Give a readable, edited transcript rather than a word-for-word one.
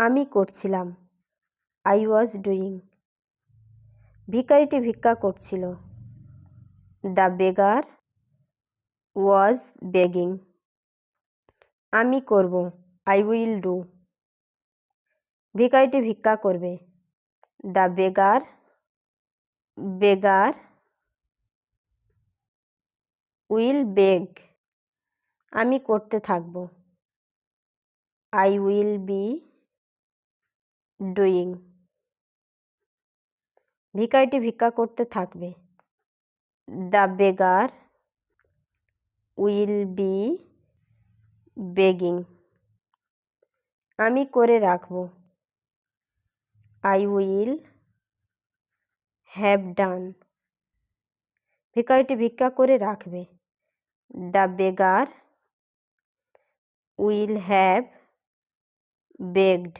আমি করছিলাম। I was doing. ভিখারিটি ভিক্ষা করছিল। The beggar was begging. আমি করব। I will do. ভিখারিটি ভিক্ষা করবে। The beggar will beg. আমি করতে থাকব। I will be doing. ভিখারিটি ভিক্ষা করতে থাকবে। The beggar will be begging. আমি করে রাখব। I will have done. ভিখারিটি ভিক্ষা করে রাখবে। The beggar will have begged.